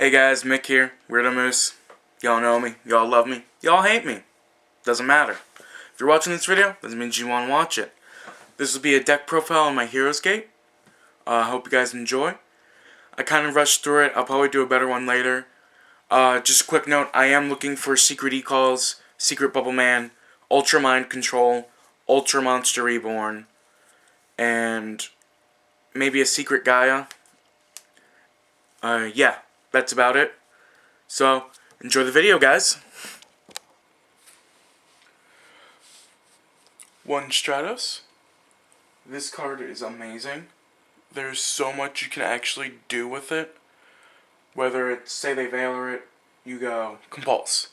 Hey guys, Mick here, Weirdo Moose. Y'all know me, y'all love me, y'all hate me. Doesn't matter. If you're watching this video, doesn't mean you want to watch it. This will be a deck profile on my Heroes Gate. I hope you guys enjoy. I kind of rushed through it, I'll probably do a better one later. Just a quick note, I am looking for Secret E-Calls, Secret Bubble Man, Ultra Mind Control, Ultra Monster Reborn, and maybe a Secret Gaia. Yeah, that's about it. So, enjoy the video, guys. One Stratos. This card is amazing. There's so much you can actually do with it. Whether it's, say they Valor it, you go Compulse.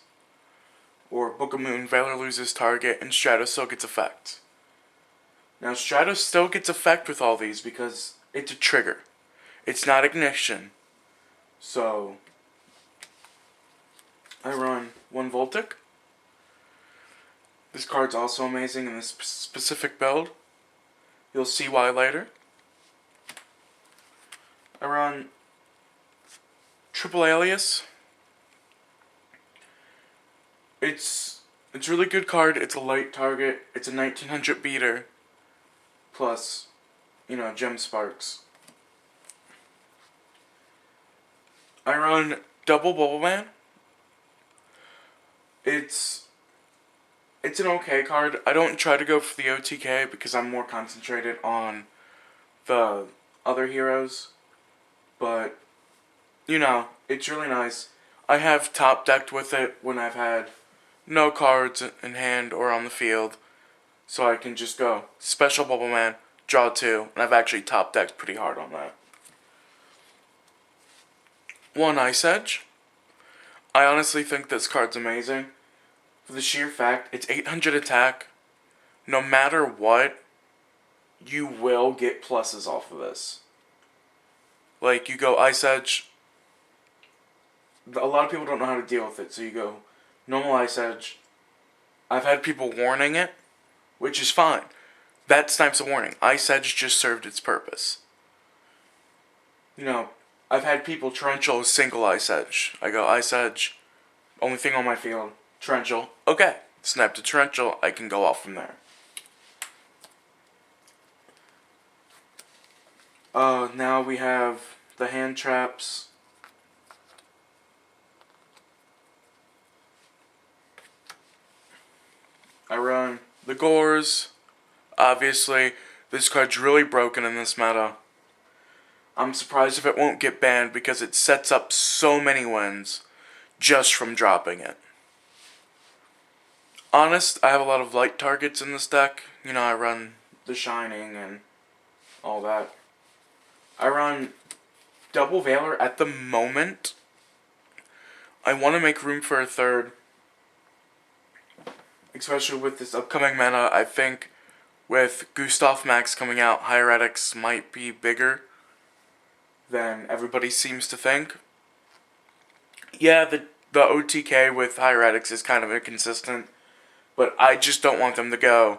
Or Book of Moon, Valor loses target, and Stratos still gets effect. Now, Stratos still gets effect with all these because it's a trigger. It's not ignition. So, I run one Voltic. This card's also amazing in this specific build. You'll see why later. I run Triple Alias. It's a really good card. It's a light target. It's a 1900 beater. Plus, gem sparks. I run Double Bubble Man. It's an okay card. I don't try to go for the OTK because I'm more concentrated on the other heroes. But, it's really nice. I have top decked with it when I've had no cards in hand or on the field. So I can just go Special Bubble Man, draw 2, and I've actually top decked pretty hard on that. One Ice Edge. I honestly think this card's amazing. For the sheer fact, it's 800 attack. No matter what, you will get pluses off of this. Like, you go Ice Edge. A lot of people don't know how to deal with it, so you go normal Ice Edge. I've had people warning it, which is fine. That snipes a warning. Ice Edge just served its purpose. I've had people torrential single Ice Edge. I go Ice Edge, only thing on my field, torrential. Okay, snap to torrential, I can go off from there. Now we have the hand traps. I run the Gores. Obviously, this card's really broken in this meta. I'm surprised if it won't get banned because it sets up so many wins just from dropping it. Honest, I have a lot of light targets in this deck. I run the Shining and all that. I run Double Valor at the moment. I want to make room for a third. Especially with this upcoming meta, I think with Gustav Max coming out, Hieretics might be bigger than everybody seems to think. Yeah, the OTK with Hieretics is kind of inconsistent, but I just don't want them to go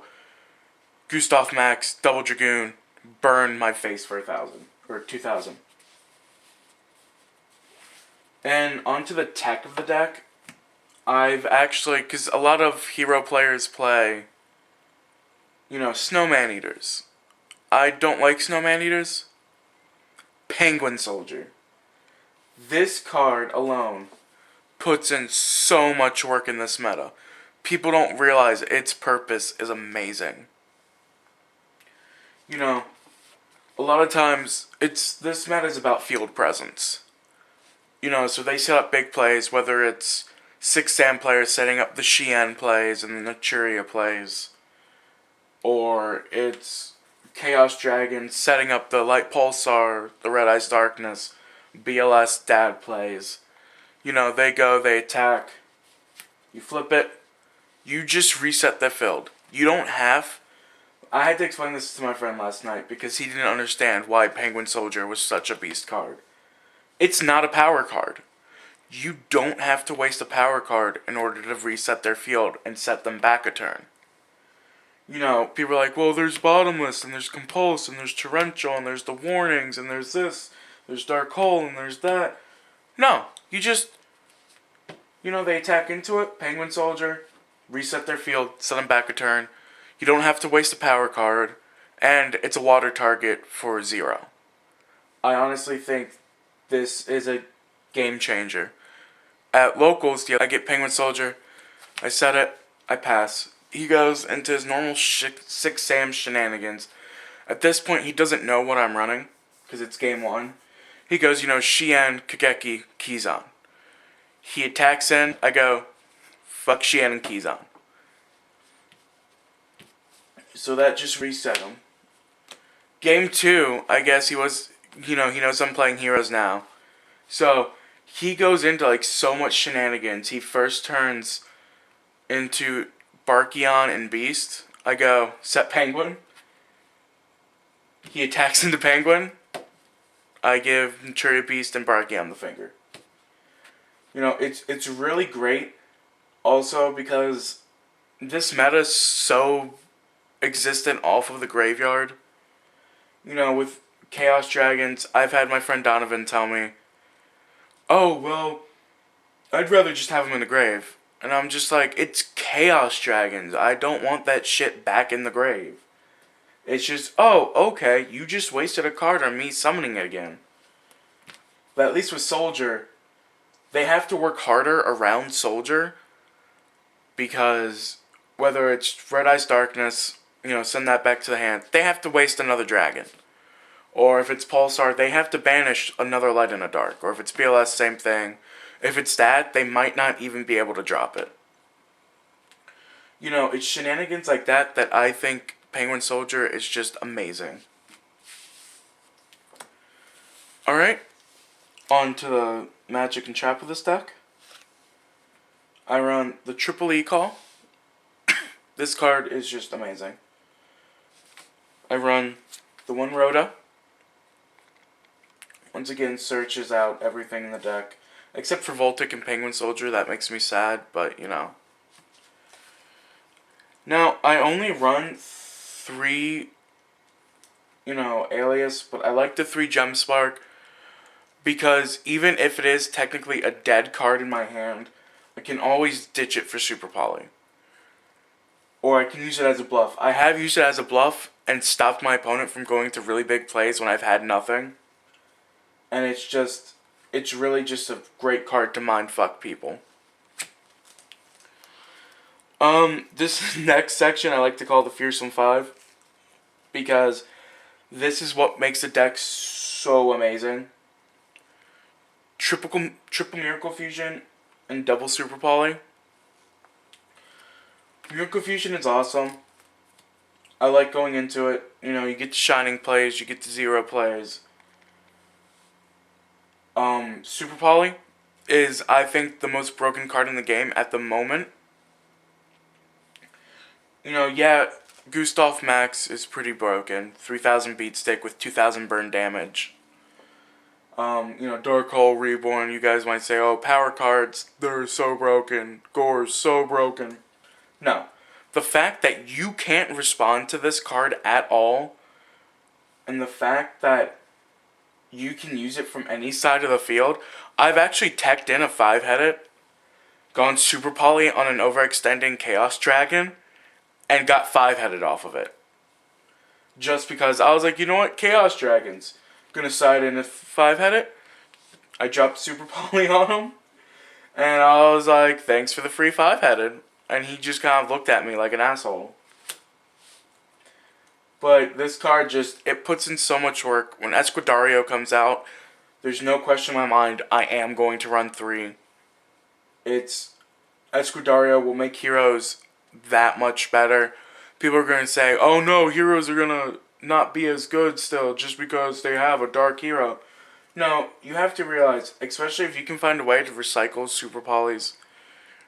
Gustav Max, Double Dragoon, burn my face for 1,000 or 2,000. And onto the tech of the deck. I've actually, because a lot of hero players play, Snowman Eaters. I don't like Snowman Eaters. Penguin Soldier. This card alone puts in so much work in this meta. People don't realize its purpose is amazing. A lot of times, this meta is about field presence. So they set up big plays, whether it's 6 Sam players setting up the Xian plays and the Naturia plays, or it's Chaos Dragon setting up the Light Pulsar, the Red Eyes Darkness, BLS Dad plays. They go, they attack, you flip it, you just reset the field. You don't have... I had to explain this to my friend last night because he didn't understand why Penguin Soldier was such a beast card. It's not a power card. You don't have to waste a power card in order to reset their field and set them back a turn. People are like, well, there's Bottomless, and there's Compulse, and there's Torrential, and there's the Warnings, and there's this, there's Dark Hole, and there's that. No, You just, they attack into it, Penguin Soldier, reset their field, send them back a turn. You don't have to waste a power card, and it's a water target for 0. I honestly think this is a game changer. At locals, I get Penguin Soldier, I set it, I pass. He goes into his normal 6 Sam shenanigans. At this point, he doesn't know what I'm running, because it's game 1. He goes, Shien, Kageki, Kizan. He attacks in, I go, fuck Shien and Kizan. So that just reset him. Game 2, I guess he was, he knows I'm playing heroes now. So, he goes into, so much shenanigans. He first turns into Barkion and Beast. I go, set Penguin. He attacks into Penguin. I give Manchuria Beast and Barkion the finger. It's really great. Also, because this meta is so existent off of the graveyard. With Chaos Dragons, I've had my friend Donovan tell me, oh, well, I'd rather just have them in the grave. And I'm just like, it's Chaos Dragons. I don't want that shit back in the grave. It's just, oh, okay, you just wasted a card on me summoning it again. But at least with Soldier, they have to work harder around Soldier, because whether it's Red Eyes Darkness, send that back to the hand, they have to waste another dragon. Or if it's Pulsar, they have to banish another Light in the Dark. Or if it's BLS, same thing. If it's that, they might not even be able to drop it. It's shenanigans like that that I think Penguin Soldier is just amazing. Alright, on to the magic and trap of this deck. I run the Triple E Call. This card is just amazing. I run the 1 Rhoda. Once again, searches out everything in the deck. Except for Voltic and Penguin Soldier, that makes me sad, but Now, I only run 3, Alias, but I like the 3 Gemspark, because even if it is technically a dead card in my hand, I can always ditch it for Super Poly. Or I can use it as a bluff. I have used it as a bluff and stopped my opponent from going to really big plays when I've had nothing. And it's really just a great card to mindfuck people. This next section I like to call the Fearsome 5, because this is what makes the deck so amazing. Triple Miracle Fusion and double Super Poly. Miracle Fusion is awesome. I like going into it. You get to Shining plays, you get to 0 plays. Super Poly is, I think, the most broken card in the game at the moment. Gustav Max is pretty broken. 3000 beat stick with 2000 burn damage. Dark Hole Reborn, you guys might say, oh, power cards, they're so broken. Gore's so broken. No. The fact that you can't respond to this card at all, and the fact that you can use it from any side of the field. I've actually teched in a 5-headed, gone Super Poly on an overextending Chaos Dragon, and got 5-headed off of it. Just because I was like, you know what, Chaos Dragons, gonna side in a 5-headed. I dropped Super Poly on him, and I was like, thanks for the free 5-headed. And he just kind of looked at me like an asshole. But this card it puts in so much work. When Escudario comes out, there's no question in my mind, I am going to run 3. Escudario will make heroes that much better. People are going to say, oh no, heroes are going to not be as good still just because they have a dark hero. No, you have to realize, especially if you can find a way to recycle Super Polys,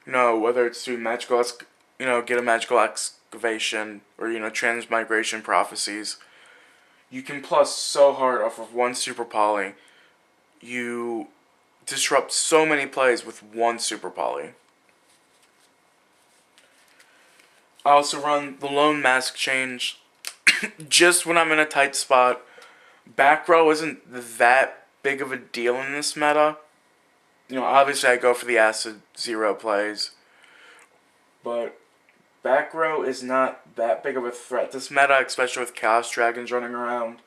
whether it's through magical, get a magical excavation, or, transmigration prophecies. You can plus so hard off of 1 Super Poly. You disrupt so many plays with 1 Super Poly. I also run the Lone Mask Change just when I'm in a tight spot. Back row isn't that big of a deal in this meta, Obviously I go for the Acid Zero plays, but back row is not that big of a threat. This meta, especially with Chaos Dragons running around,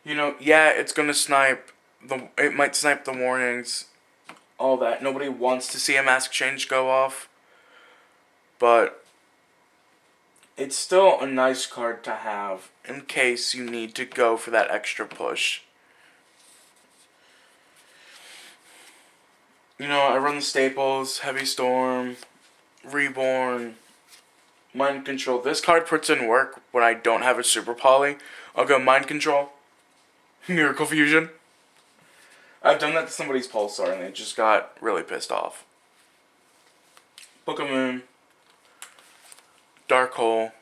yeah, it's gonna snipe it might snipe the warnings, all that. Nobody wants to see a mask change go off, but it's still a nice card to have in case you need to go for that extra push. I run the staples, Heavy Storm, Reborn, Mind Control. This card puts in work when I don't have a Super Poly. I'll go Mind Control, Miracle Fusion. I've done that to somebody's Pulsar and they just got really pissed off. Book of Moon, Dark Hole,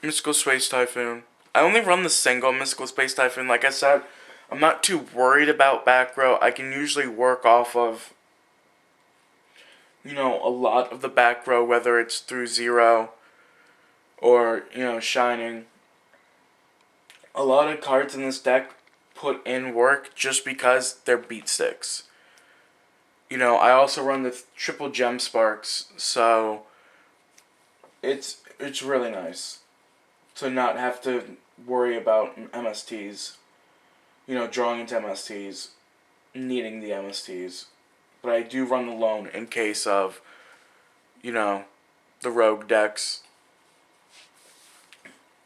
Mystical Space Typhoon. I only run the single Mystical Space Typhoon. Like I said, I'm not too worried about back row. I can usually work off of, a lot of the back row, whether it's through Zero or, Shining. A lot of cards in this deck put in work just because they're beat sticks. I also run the triple gem sparks, so it's really nice to not have to worry about MSTs. Drawing into MSTs, needing the MSTs. But I do run the lone in case of, the rogue decks.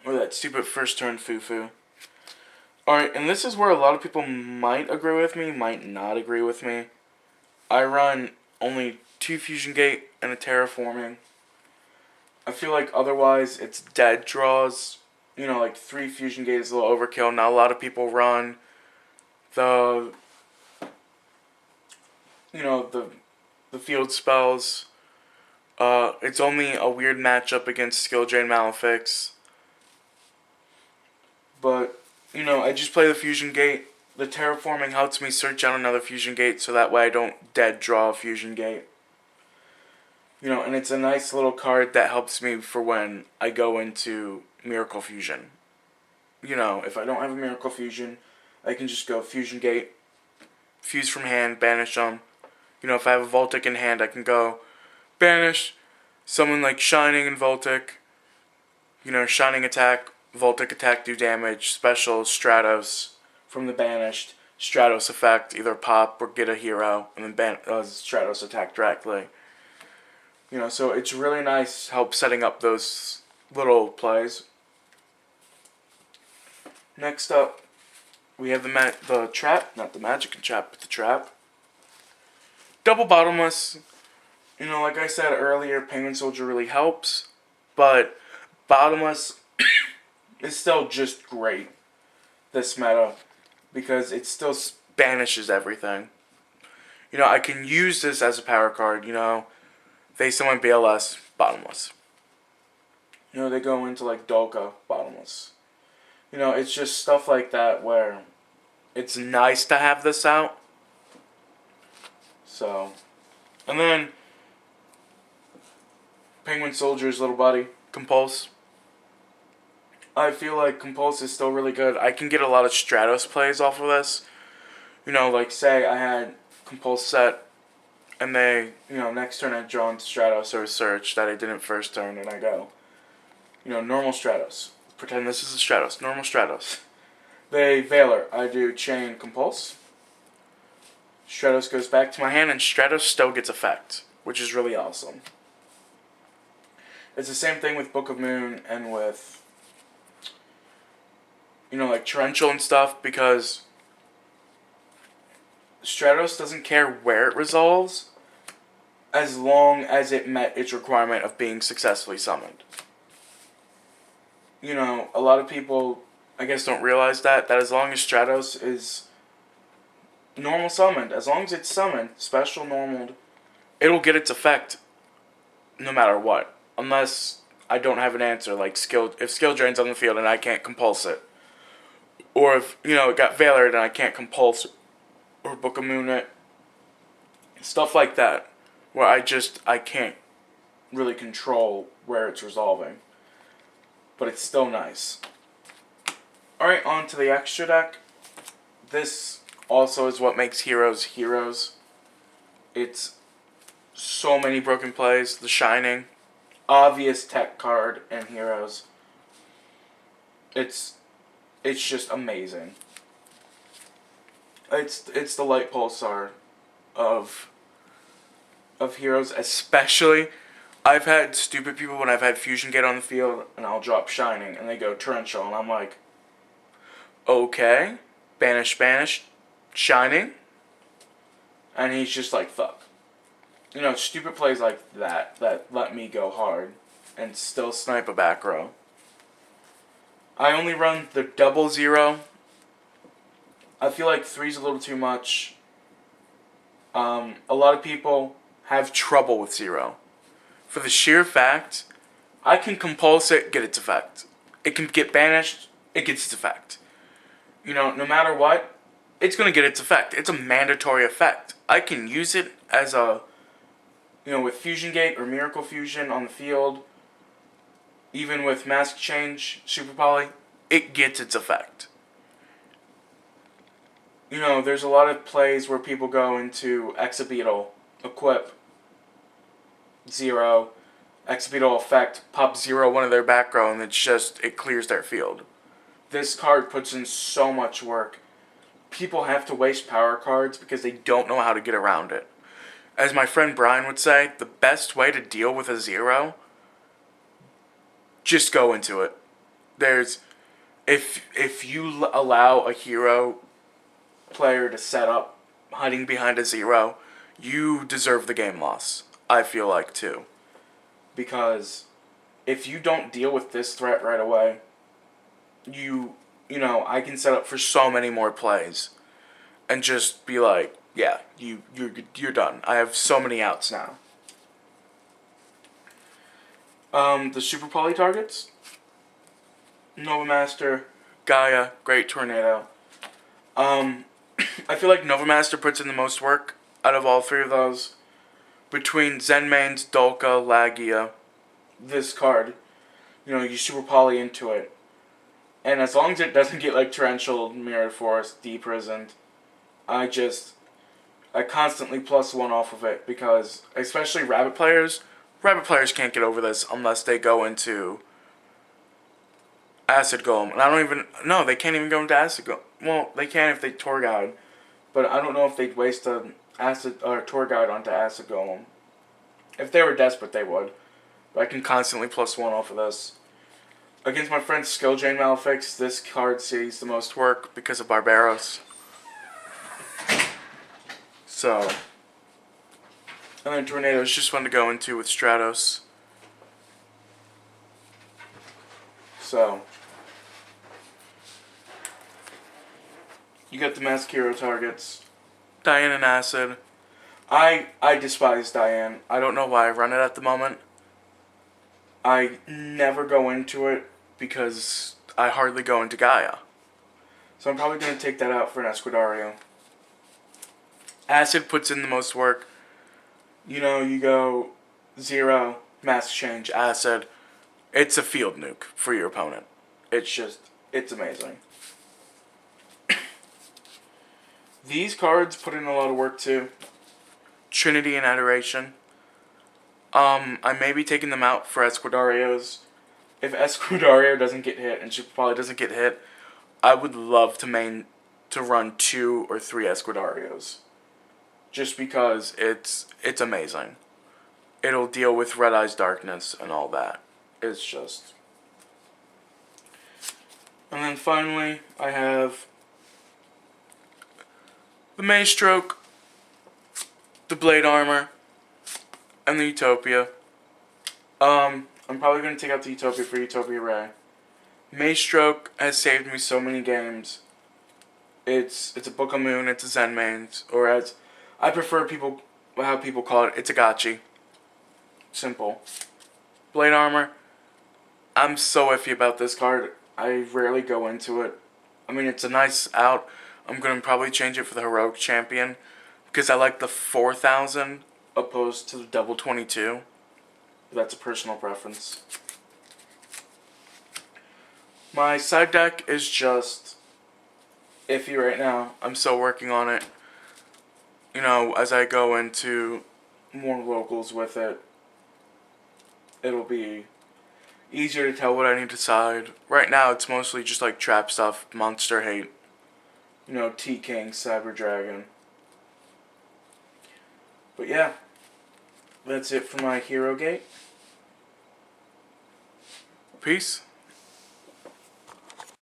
Or that stupid first turn foo-foo. Alright, and this is where a lot of people might agree with me, might not agree with me. I run only 2 Fusion Gate and a Terraforming. I feel like otherwise it's dead draws. Like 3 Fusion Gate is a little overkill. Not a lot of people run the field spells. It's only a weird matchup against Skill Drain Malefics. But, I just play the Fusion Gate. The Terraforming helps me search out another Fusion Gate so that way I don't dead draw a Fusion Gate. And it's a nice little card that helps me for when I go into Miracle Fusion. If I don't have a Miracle Fusion, I can just go Fusion Gate, fuse from hand, banish them. If I have a Voltic in hand, I can go banish, summon like Shining and Voltic. Shining attack, Voltic attack, do damage, special, Stratos from the banished, Stratos effect, either pop or get a hero, and then Stratos attack directly. So it's really nice help setting up those little plays. Next up, we have the trap, not the magic and trap, but the trap. Double bottomless. Like I said earlier, Penguin Soldier really helps, but bottomless is still just great, this meta, because it still banishes everything. I can use this as a power card, they summon BLS, bottomless. They go into like Dolka, bottomless. It's just stuff like that where it's nice to have this out. So, and then Penguin Soldier's little buddy, Compulse. I feel like Compulse is still really good. I can get a lot of Stratos plays off of this. Like say I had Compulse set and they, next turn I draw into Stratos or Search that I didn't first turn and I go, normal Stratos. Pretend this is a Stratos. Normal Stratos. They Veiler. I do Chain Compulse. Stratos goes back to my hand and Stratos still gets effect, which is really awesome. It's the same thing with Book of Moon and with, like Torrential and stuff, because Stratos doesn't care where it resolves as long as it met its requirement of being successfully summoned. A lot of people, I guess, don't realize that as long as Stratos is normal summoned, as long as it's summoned, special normaled, it'll get its effect no matter what. Unless I don't have an answer, like if skill drain's on the field and I can't compulse it. Or if, it got Veiler and I can't compulse or Book of Moon it. Stuff like that. Where I can't really control where it's resolving. But it's still nice. Alright, on to the extra deck. This also is what makes Heroes Heroes. It's so many broken plays. The Shining, obvious tech card in Heroes. It's just amazing. It's the light pulsar of Heroes, especially. I've had stupid people when I've had Fusion Gate on the field and I'll drop Shining and they go Torrential and I'm like, okay, Spanish, Shining, and he's just like, fuck. You know, stupid plays like that let me go hard and still snipe a back row. I only run the 0-0. I feel like 3's a little too much. A lot of people have trouble with 0. For the sheer fact, I can compulse it, get its effect. It can get banished, it gets its effect. You know, no matter what, it's going to get its effect. It's a mandatory effect. I can use it as a, you know, with Fusion Gate or Miracle Fusion on the field, even with Mask Change, Super Poly, it gets its effect. You know, there's a lot of plays where people go into Exabeetle, equip 0, Exabeetle effect, pop 0 one of their back row, and it clears their field. This card puts in so much work. People have to waste power cards because they don't know how to get around it. As my friend Brian would say, the best way to deal with a 0, just go into it. If you allow a hero player to set up hiding behind a 0, you deserve the game loss. I feel like too. Because if you don't deal with this threat right away, you know, I can set up for so many more plays and just be like, yeah, you're done. I have so many outs now. The Super Poly targets: Nova Master, Gaia, Great Tornado. I feel like Nova Master puts in the most work out of all 3 of those. Between Zenmain's, Dolka, Lagia, this card, you know, you Super Poly into it. And as long as it doesn't get like Torrential, Mirrored Forest, Deprisoned, I constantly +1 off of it because, especially Rabbit players can't get over this unless they go into Acid Golem. And they can't even go into Acid Golem. Well, they can if they Tour Guide, but I don't know if they'd waste an Acid or Tour Guide onto Acid Golem. If they were desperate, they would. But I can constantly +1 off of this. Against my friend Skill Drain Malefics, this card sees the most work because of Barbaros. So, and then Tornado is just fun to go into with Stratos. So, you got the Mask Hero targets. Diane and Acid. I despise Diane. I don't know why I run it at the moment. I never go into it because I hardly go into Gaia. So I'm probably going to take that out for an Escudario. Acid puts in the most work. You know, you go 0, Mask Change, Acid. It's a field nuke for your opponent. It's amazing. These cards put in a lot of work too. Trinity and Adoration. I may be taking them out for Escudarios. If Escudario doesn't get hit and Super Poly doesn't get hit, I would love to run 2 or 3 Escudarios. Just because it's amazing. It'll deal with Red Eye's Darkness and all that. It's just... And then finally, I have the Maystroke, the Blade Armor, and the Utopia. I'm probably going to take out the Utopia for Utopia Ray. Maystroke has saved me so many games. It's a Book of Moon, it's a Zenmain's, or as I prefer how people call it, it's a Gotchi. Simple. Blade Armor, I'm so iffy about this card. I rarely go into it. I mean, it's a nice out. I'm going to probably change it for the Heroic Champion because I like the 4,000 opposed to the double 22. That's a personal preference. My side deck is just iffy right now. I'm still working on it. You know, as I go into more locals with it, it'll be easier to tell what I need to decide. Right now, it's mostly just like trap stuff, monster hate. You know, T King, Cyber Dragon. But yeah, that's it for my Hero Gate. Peace.